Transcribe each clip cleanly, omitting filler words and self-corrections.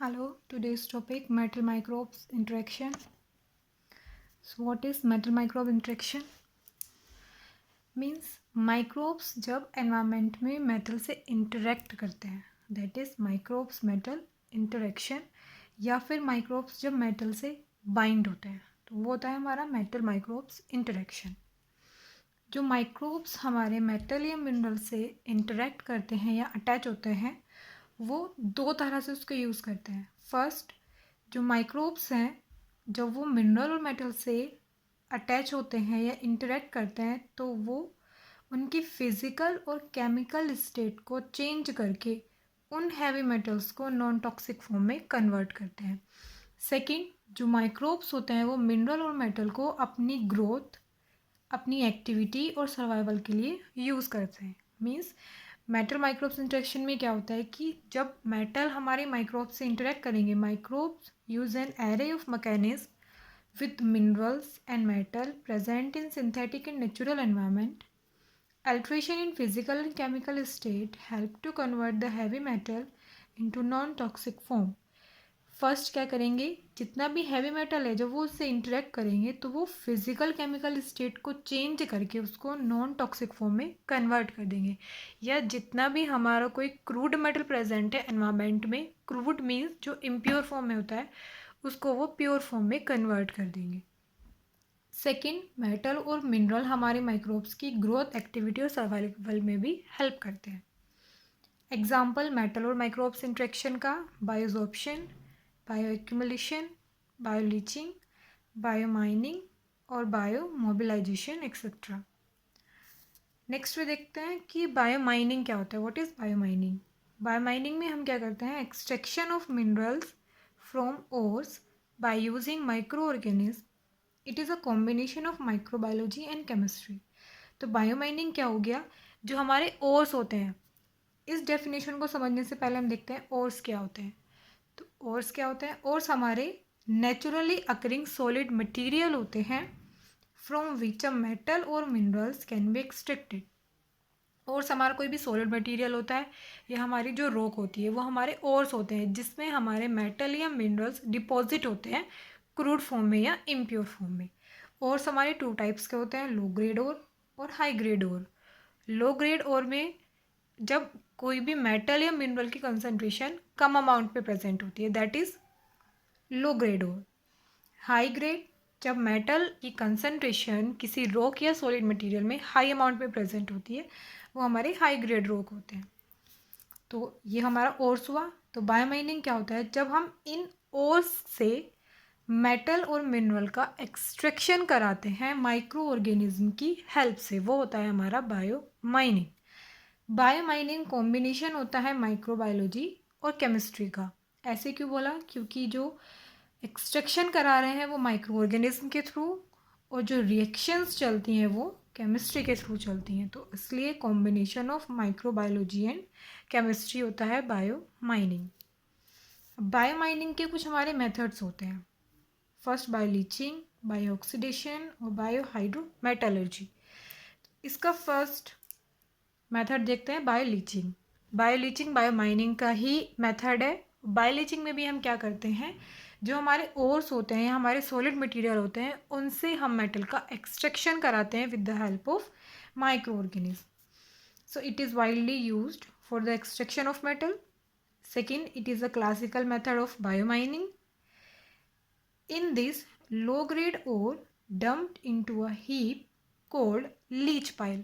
Hello, today's topic metal microbes interaction. So what is metal microbe interaction? Means microbes जब environment में metal से interact करते हैं, that is microbes metal interaction, या फिर microbes जब metal से bind होते हैं तो वो होता है हमारा metal microbes interaction. जो microbes हमारे metal या mineral से interact करते हैं या attach होते हैं वो दो तरह से उसको यूज़ करते हैं. फर्स्ट, जो माइक्रोब्स हैं जब वो मिनरल और मेटल से अटैच होते हैं या इंटरेक्ट करते हैं तो वो उनकी फिज़िकल और केमिकल स्टेट को चेंज करके उन हैवी मेटल्स को नॉन टॉक्सिक फॉर्म में कन्वर्ट करते हैं. सेकंड, जो माइक्रोब्स होते हैं वो मिनरल और मेटल को अपनी ग्रोथ, अपनी एक्टिविटी और सर्वाइवल के लिए यूज़ करते हैं. मीन्स मेटल माइक्रोब्स इंटरेक्शन में क्या होता है कि जब मेटल हमारे माइक्रोब्स से इंटरेक्ट करेंगे, microbes use an array of mechanism with minerals and metal present in synthetic and natural environment. Alteration in physical and chemical state help to convert the heavy metal into non-toxic form. First क्या करेंगे, जितना भी heavy metal है जब वो उससे interact करेंगे तो वो फिजिकल केमिकल स्टेट को चेंज करके उसको नॉन टॉक्सिक फॉर्म में कन्वर्ट कर देंगे. या जितना भी हमारा कोई क्रूड मेटल प्रेजेंट है एनवायरनमेंट में, क्रूड मीन्स जो इम्प्योर फॉर्म में होता है, उसको वो प्योर फॉर्म में कन्वर्ट कर देंगे. सेकेंड, मेटल और मिनरल हमारे माइक्रोब्स की ग्रोथ, एक्टिविटी और सर्वाइवल में भी हेल्प करते हैं. एग्जाम्पल मेटल और माइक्रोब्स इंट्रैक्शन का: biosorption, bioaccumulation, bioleaching, biomining और बायो मोबिलाइजेशन एक्सेट्रा. नेक्स्ट में देखते हैं कि बायो माइनिंग क्या होता है. What is biomining? Biomining में हम क्या करते हैं, extraction of minerals from ores by using microorganism. It is a combination of microbiology and chemistry. तो बायो माइनिंग क्या हो गया, जो हमारे ओर्स होते हैं. इस डेफिनेशन को समझने से पहले हम देखते हैं ओर्स क्या होते हैं. तो ओर्स क्या होते हैं? ओर्स हमारे नेचुरली अकरिंग सॉलिड मटेरियल होते हैं फ्रॉम विच अ मेटल और minerals can be extracted. Ores हमारा कोई भी सॉलिड मटेरियल होता है या हमारी जो रॉक होती है वो हमारे ओर्स होते हैं जिसमें हमारे मेटल या मिनरल्स डिपॉजिट होते हैं क्रूड फॉर्म में या इम्प्योर फॉर्म में. ओर्स हमारे टू टाइप्स के होते हैं, लो ग्रेड ओर और high grade ore. Low grade ore में जब कोई भी मेटल या मिनरल की कंसंट्रेशन कम अमाउंट पे प्रेजेंट होती है, that is low grade ore. High grade, जब मेटल की कंसंट्रेशन किसी रॉक या सॉलिड मटेरियल में हाई अमाउंट में प्रेजेंट होती है, वो हमारे हाई ग्रेड रॉक होते हैं. तो ये हमारा ओर्स हुआ. तो बायोमाइनिंग क्या होता है, जब हम इन ओर्स से मेटल और मिनरल का एक्सट्रैक्शन कराते हैं माइक्रो ऑर्गेनिज्म की हेल्प से, वो होता है हमारा bio mining. Bio mining combination होता है माइक्रोबायोलॉजी और केमिस्ट्री का. ऐसे क्यों बोला, क्योंकि जो एक्सट्रैक्शन करा रहे हैं वो माइक्रो ऑर्गेनिज्म के थ्रू और जो रिएक्शंस चलती हैं वो केमिस्ट्री के थ्रू चलती हैं. तो इसलिए combination of microbiology and chemistry होता है बायो माइनिंग. बायो माइनिंग के कुछ हमारे मेथड्स होते हैं. First, bio leaching, bio oxidation और बायो हाइड्रोमेटलर्जी. इसका फर्स्ट मेथड देखते हैं, bio leaching. Bio leaching bio mining का ही मेथड है. बायो लीचिंग में भी हम क्या करते हैं, जो हमारे ओर्स होते हैं, हमारे सॉलिड मटेरियल होते हैं, उनसे हम मेटल का एक्सट्रैक्शन कराते हैं with the help of micro organism. So it is widely used for the extraction of metal. Second, it is a classical method of bio mining. In this, low grade ore dumped into a heap called leach pile.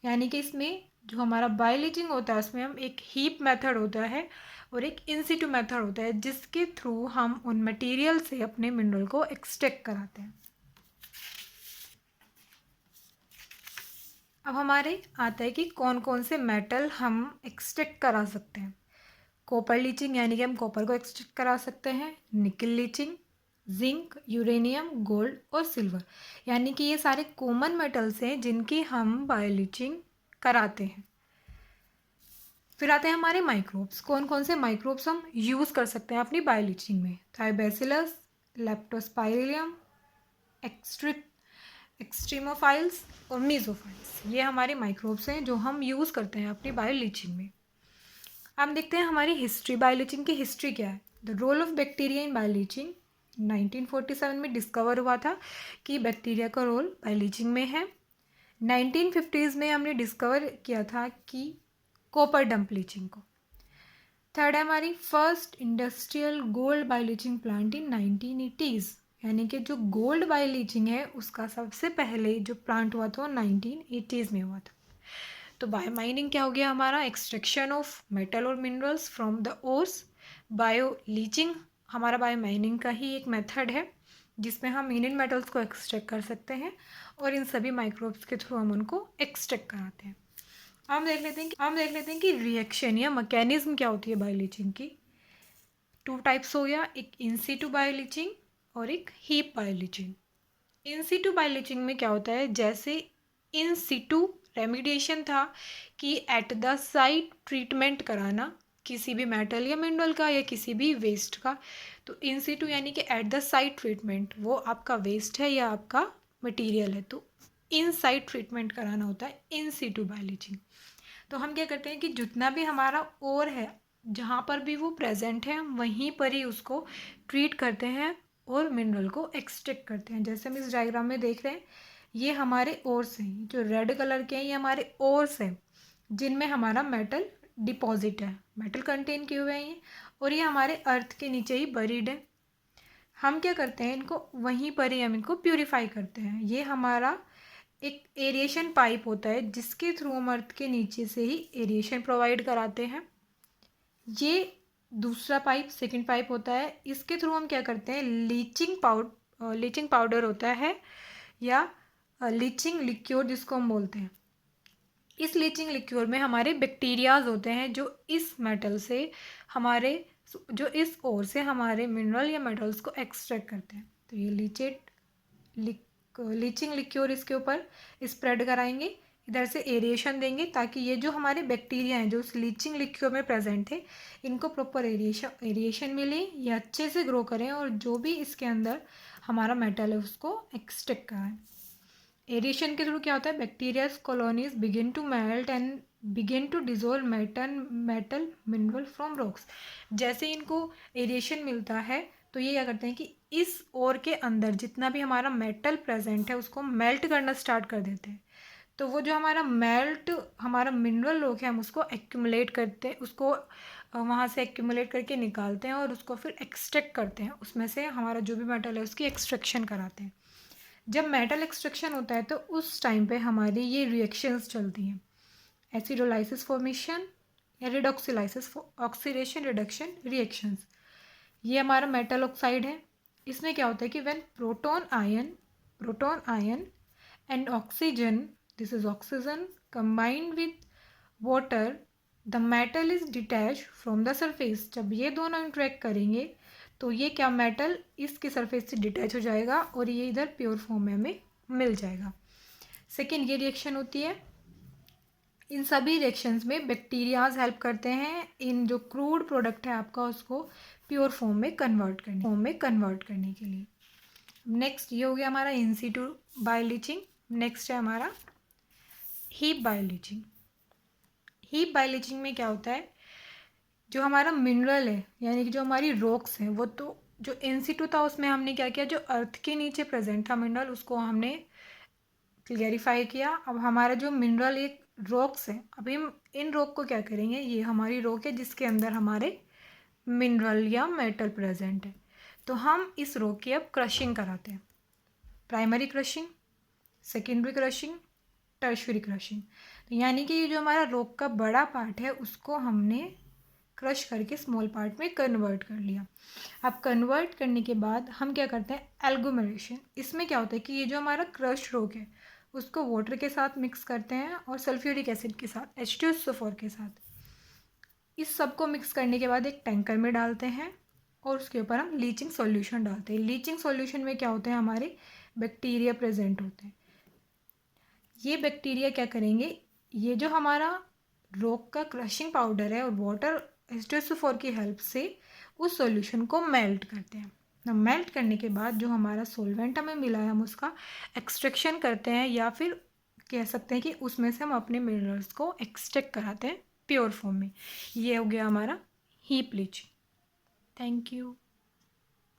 यानी कि इसमें जो हमारा बायोलीचिंग होता है उसमें हम एक हीप मेथड होता है और एक इंसिटू मेथड होता है जिसके थ्रू हम उन मटेरियल से अपने मिनरल को एक्सट्रैक्ट कराते हैं. अब हमारे आता है कि कौन कौन से मेटल हम एक्सट्रैक्ट करा सकते हैं. कॉपर लीचिंग, यानी कि हम कॉपर को एक्सट्रैक्ट करा सकते हैं. निकल लीचिंग, जिंक, यूरेनियम, गोल्ड और सिल्वर. यानी कि ये सारे कॉमन मेटल्स हैं जिनकी हम बायोलीचिंग कराते हैं. फिर आते हैं हमारे माइक्रोब्स. कौन कौन से माइक्रोब्स हम यूज़ कर सकते हैं अपनी बायोलीचिंग में. थायोबैसिलस, लेप्टोस्पाइरिलियम, एक्सट्रीमोफाइल्स और मीजोफाइल्स. ये हमारे माइक्रोब्स हैं जो हम यूज़ करते हैं अपनी बायोलीचिंग में. हम देखते हैं हमारी हिस्ट्री, बायोलीचिंग की हिस्ट्री क्या है। The role of bacteria in bioleaching 1947 में डिस्कवर हुआ था कि बैक्टीरिया का रोल बायोलीचिंग में है। 1950s में हमने डिस्कवर किया था कि कॉपर डंप लीचिंग को। थर्ड है हमारी first industrial gold bioleaching plant in 1980s, यानी कि जो गोल्ड बायोलीचिंग है उसका सबसे पहले जो प्लांट हुआ था वो 1980s में हुआ था। तो बायो माइनिंग क्या हो गया हमारा, एक्सट्रैक्शन ऑफ मेटल और minerals from the ores. Bio leaching हमारा बायो माइनिंग का ही एक मेथड है जिसमें हम इन मेटल्स को एक्सट्रैक्ट कर सकते हैं और इन सभी माइक्रोब्स के थ्रू हम उनको एक्सट्रैक्ट कराते हैं। हम देख लेते हैं कि रिएक्शन या मैकेनिज्म क्या होती है बायोलीचिंग की। 2 टाइप्स हो गया, एक इन सीटू बायोलीचिंग और एक हीप बायोलीचिंग। इन सीटू बायोलीचिंग में क्या होता है, जैसे इन सीटू रेमिडिएशन था कि एट द साइट ट्रीटमेंट कराना किसी भी मेटल या मिनरल का या किसी भी वेस्ट का। तो इन सीटू यानी कि एट द साइट ट्रीटमेंट, वो आपका वेस्ट है या आपका मटेरियल है तो इन साइट ट्रीटमेंट कराना होता है इन सीटू बायोलीचिंग। तो हम क्या करते हैं कि जितना भी हमारा ओर है जहाँ पर भी वो प्रेजेंट है वहीं पर ही उसको ट्रीट करते हैं और मिनरल को एक्सट्रैक्ट करते हैं। जैसे हम इस डायग्राम में देख रहे हैं ये हमारे ओर्स हैं, जो रेड कलर के हैं ये हमारे ओर्स हैं जिनमें हमारा मेटल डिपॉजिट है, मेटल कंटेन किए हुए हैं ये, और ये हमारे अर्थ के नीचे ही बरीड है। हम क्या करते हैं इनको वहीं पर ही हम इनको प्यूरिफाई करते हैं। ये हमारा एक एरिएशन पाइप होता है जिसके थ्रू हम अर्थ के नीचे से ही एरिएशन प्रोवाइड कराते हैं। ये दूसरा पाइप, सेकंड पाइप होता है, इसके थ्रू हम क्या करते हैं लीचिंग पाउडर होता है या लीचिंग लिक्योर जिसको हम बोलते हैं। इस लीचिंग लिक्योर में हमारे बैक्टीरियाज होते हैं जो इस मेटल से हमारे जो इस ओर से हमारे मिनरल या मेटल्स को एक्सट्रैक्ट करते हैं। तो ये लीचिंग लिक्योर इसके ऊपर स्प्रेड कराएंगे, इधर से एरिएशन देंगे ताकि ये जो हमारे बैक्टीरिया हैं जो उस लीचिंग लिक्योर में प्रेजेंट है इनको प्रॉपर एरिएशन मिले, ये अच्छे से ग्रो करें और जो भी इसके अंदर हमारा मेटल है उसको एक्सट्रैक्ट कराएं। एरिएशन के थ्रू क्या होता है, bacterias colonies begin to melt and begin to dissolve metal mineral from rocks. जैसे इनको एरिएशन मिलता है तो ये क्या करते हैं कि इस ओर के अंदर जितना भी हमारा मेटल प्रेजेंट है उसको मेल्ट करना स्टार्ट कर देते हैं। तो वो जो हमारा मिनरल रॉक है हम उसको एक्यूमुलेट करते हैं, उसको वहाँ से एक्यूमुलेट करके निकालते हैं और उसको फिर एक्सट्रैक्ट करते हैं, उसमें से हमारा जो भी मेटल है उसकी एक्सट्रैक्शन कराते हैं। जब मेटल एक्सट्रैक्शन होता है तो उस टाइम पे हमारी ये रिएक्शंस चलती हैं, एसिडोलाइसिस फॉर्मेशन या रिडॉक्सिलाइसिस ऑक्सीडेशन रिडक्शन रिएक्शंस। ये हमारा मेटल ऑक्साइड है। इसमें क्या होता है कि when proton ion and oxygen, this is oxygen combined with water, the metal is detach from the surface. जब ये दोनों इंटरेक्ट करेंगे तो ये क्या मेटल इसके सरफेस से डिटैच हो जाएगा और ये इधर प्योर फॉर्म में हमें मिल जाएगा। सेकेंड ये रिएक्शन होती है। इन सभी रिएक्शंस में बैक्टीरियाज हेल्प करते हैं इन जो क्रूड प्रोडक्ट है आपका उसको प्योर फॉर्म में कन्वर्ट करने के लिए। नेक्स्ट ये हो गया हमारा इन सीटू बायोलीचिंग। नेक्स्ट है हमारा हीप बायोलीचिंग। हीप बायोलीचिंग में क्या होता है, जो हमारा मिनरल है यानी कि जो हमारी रॉक्स हैं वो तो जो इन सीटू था उसमें हमने क्या किया, जो अर्थ के नीचे प्रेजेंट था मिनरल उसको हमने क्लियरिफाई किया। अब हमारा जो मिनरल एक रॉक्स है, अभी हम इन रॉक को क्या करेंगे, ये हमारी रॉक है जिसके अंदर हमारे मिनरल या मेटल प्रेजेंट है। तो हम इस रॉक की अब क्रशिंग कराते हैं, primary crushing, secondary crushing, tertiary crushing. तो यानी कि ये जो हमारा रॉक का बड़ा पार्ट है उसको हमने क्रश करके स्मॉल पार्ट में कन्वर्ट कर लिया। अब कन्वर्ट करने के बाद हम क्या करते हैं, एल्गोमरेशन। इसमें क्या होता है कि ये जो हमारा क्रश रॉक है उसको वाटर के साथ मिक्स करते हैं और सल्फ्यूरिक एसिड के साथ H2SO4 के साथ। इस सब को मिक्स करने के बाद एक टैंकर में डालते हैं और उसके ऊपर हम लीचिंग सॉल्यूशन डालते हैं। लीचिंग सॉल्यूशन में क्या होते हैं, हमारे बैक्टीरिया प्रेजेंट होते हैं। ये बैक्टीरिया क्या करेंगे, ये जो हमारा रॉक का क्रशिंग पाउडर है और वाटर H2SO4 की हेल्प से उस सॉल्यूशन को मेल्ट करते हैं। मेल्ट करने के बाद जो हमारा सॉल्वेंट हमें मिला है हम उसका एक्सट्रैक्शन करते हैं या फिर कह सकते हैं कि उसमें से हम अपने मिनरल्स को एक्सट्रैक्ट कराते हैं प्योर फॉर्म में। ये हो गया हमारा हीप लीचिंग। Thank you.